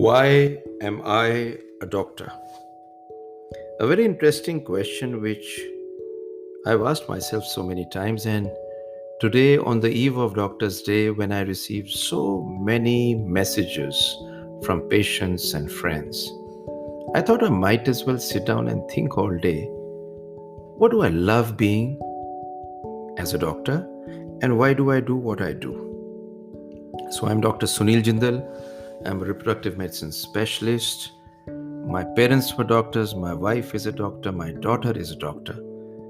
Why am I a doctor? A very interesting question which I've asked myself so many times. And today, on the eve of Doctor's Day, when I received so many messages from patients and friends, I thought I might as well sit down and think all day, what do I love being as a doctor? And why do I do what I do? So, I'm Dr. Sunil Jindal. I'm a reproductive medicine specialist. My parents were doctors, my wife is a doctor, my daughter is a doctor.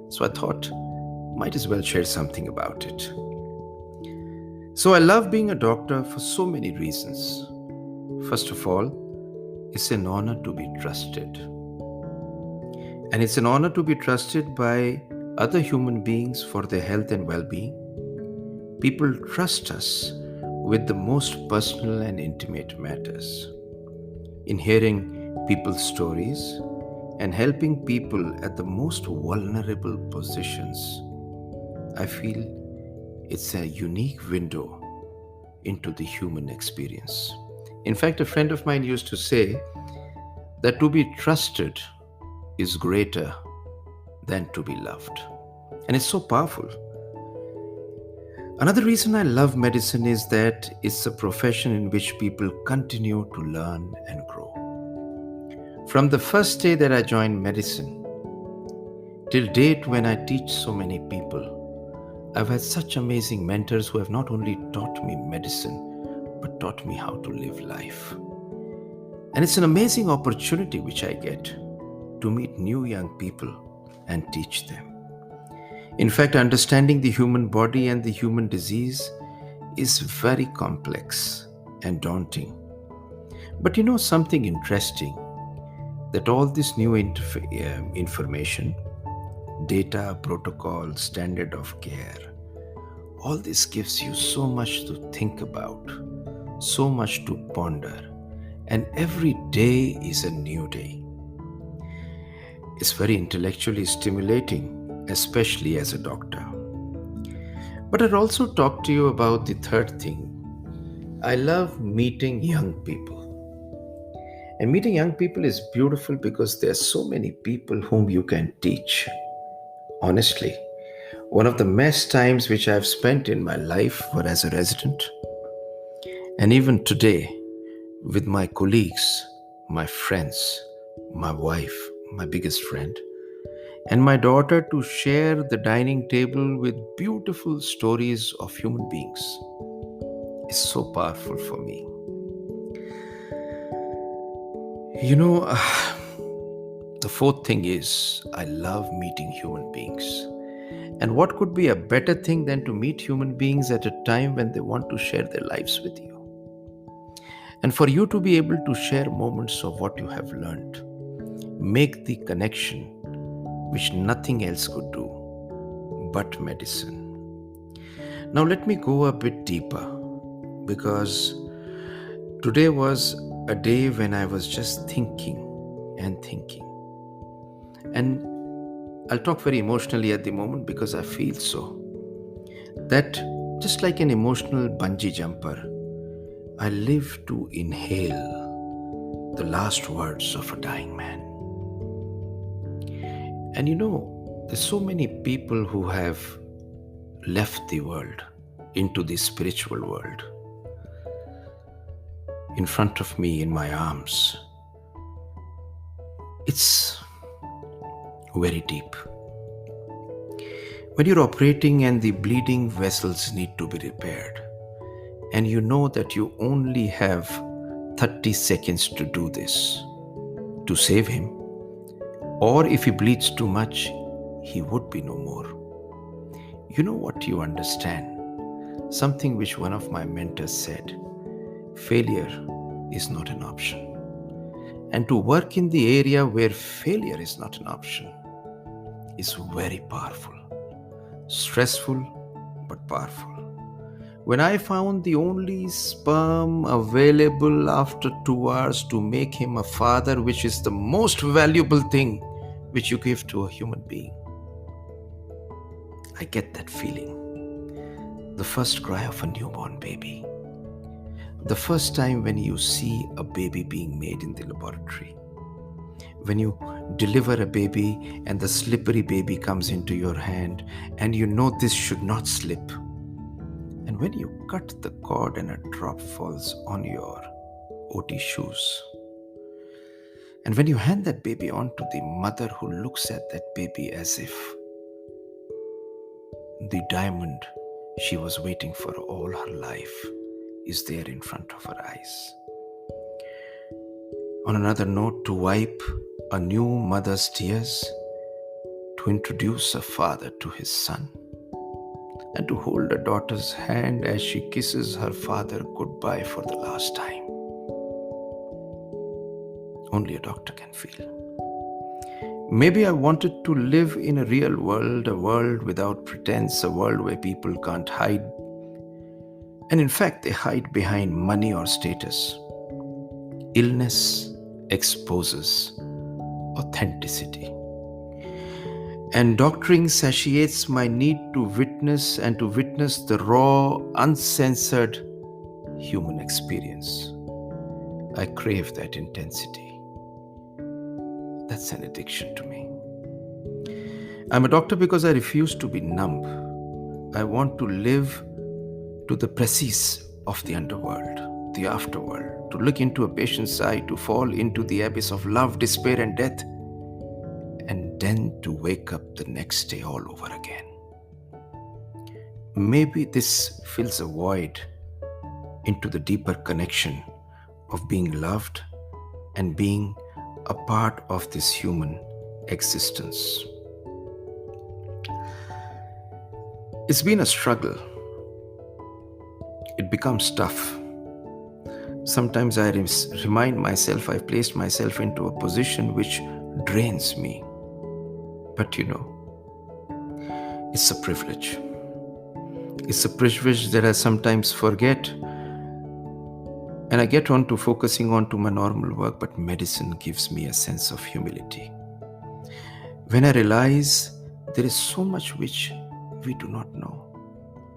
So I thought, might as well share something about it. So I love being a doctor for so many reasons. First of all, it's an honor to be trusted. And it's an honor to be trusted by other human beings for their health and well being. People trust us with the most personal and intimate matters. In hearing people's stories and helping people at the most vulnerable positions, I feel it's a unique window into the human experience. In fact, a friend of mine used to say that to be trusted is greater than to be loved. And it's so powerful. Another reason I love medicine is that it's a profession in which people continue to learn and grow. From the first day that I joined medicine till date when I teach so many people, I've had such amazing mentors who have not only taught me medicine, but taught me how to live life. And it's an amazing opportunity which I get to meet new young people and teach them. In fact, understanding the human body and the human disease is very complex and daunting. But you know something interesting? That all this new information, data, protocol, standard of care, all this gives you so much to think about, so much to ponder, and every day is a new day. It's very intellectually stimulating, especially as a doctor. But I'd also talk to you about the third thing. I love meeting young people. And meeting young people is beautiful because there are so many people whom you can teach. Honestly, one of the best times which I've spent in my life were as a resident. And even today, with my colleagues, my friends, my wife, my biggest friend, and my daughter to share the dining table with beautiful stories of human beings is so powerful for me. You know, the fourth thing is I love meeting human beings. And what could be a better thing than to meet human beings at a time when they want to share their lives with you? And for you to be able to share moments of what you have learned, make the connection which nothing else could do but medicine. Now, let me go a bit deeper because today was a day when I was just thinking and thinking. And I'll talk very emotionally at the moment because I feel so. That just like an emotional bungee jumper, I live to inhale the last words of a dying man. And you know, there's so many people who have left the world into the spiritual world. In front of me, in my arms. It's very deep. When you're operating and the bleeding vessels need to be repaired, and you know that you only have 30 seconds to do this, to save him, or if he bleeds too much, he would be no more. You know what you understand? Something which one of my mentors said, failure is not an option. And to work in the area where failure is not an option is very powerful. Stressful, but powerful. When I found the only sperm available after 2 hours to make him a father, which is the most valuable thing which you give to a human being, I get that feeling. The first cry of a newborn baby. The first time when you see a baby being made in the laboratory, when you deliver a baby and the slippery baby comes into your hand and you know this should not slip, and when you cut the cord and a drop falls on your OT shoes, and when you hand that baby on to the mother who looks at that baby as if the diamond she was waiting for all her life is there in front of her eyes. On another note, to wipe a new mother's tears, to introduce a father to his son, and to hold a daughter's hand as she kisses her father goodbye for the last time. Only a doctor can feel. Maybe I wanted to live in a real world, a world without pretense, a world where people can't hide. And in fact, they hide behind money or status. Illness exposes authenticity. And doctoring satiates my need to witness and to witness the raw, uncensored human experience. I crave that intensity. That's an addiction to me. I'm a doctor because I refuse to be numb. I want to live to the précis of the underworld, the afterworld, to look into a patient's eye, to fall into the abyss of love, despair, and death, and then to wake up the next day all over again. Maybe this fills a void into the deeper connection of being loved and being a part of this human existence. It's been a struggle. It becomes tough. Sometimes I remind myself I've placed myself into a position which drains me. But it's a privilege. It's a privilege that I sometimes forget. And I get on to focusing on to my normal work, but medicine gives me a sense of humility. When I realize there is so much which we do not know.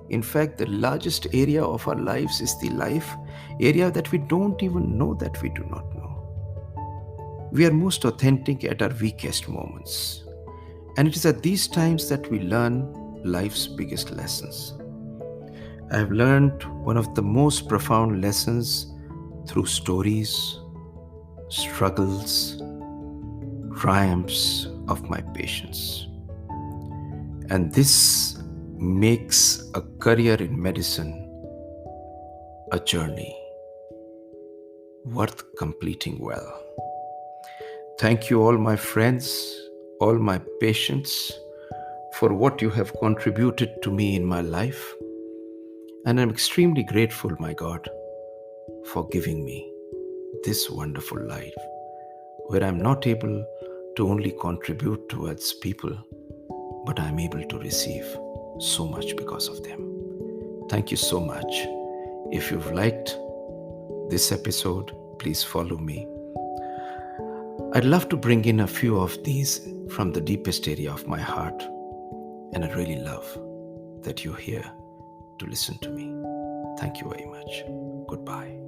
In fact, the largest area of our lives is the life area that we don't even know that we do not know. We are most authentic at our weakest moments. And it is at these times that we learn life's biggest lessons. I have learned one of the most profound lessons through stories, struggles, triumphs of my patients. And this makes a career in medicine a journey worth completing well. Thank you, all my friends, all my patients, for what you have contributed to me in my life. And I'm extremely grateful, my God, for giving me this wonderful life where I'm not able to only contribute towards people, but I'm able to receive so much because of them. Thank you so much. If you've liked this episode, please follow me. I'd love to bring in a few of these from the deepest area of my heart, and I really love that you're here to listen to me. Thank you very much. Goodbye.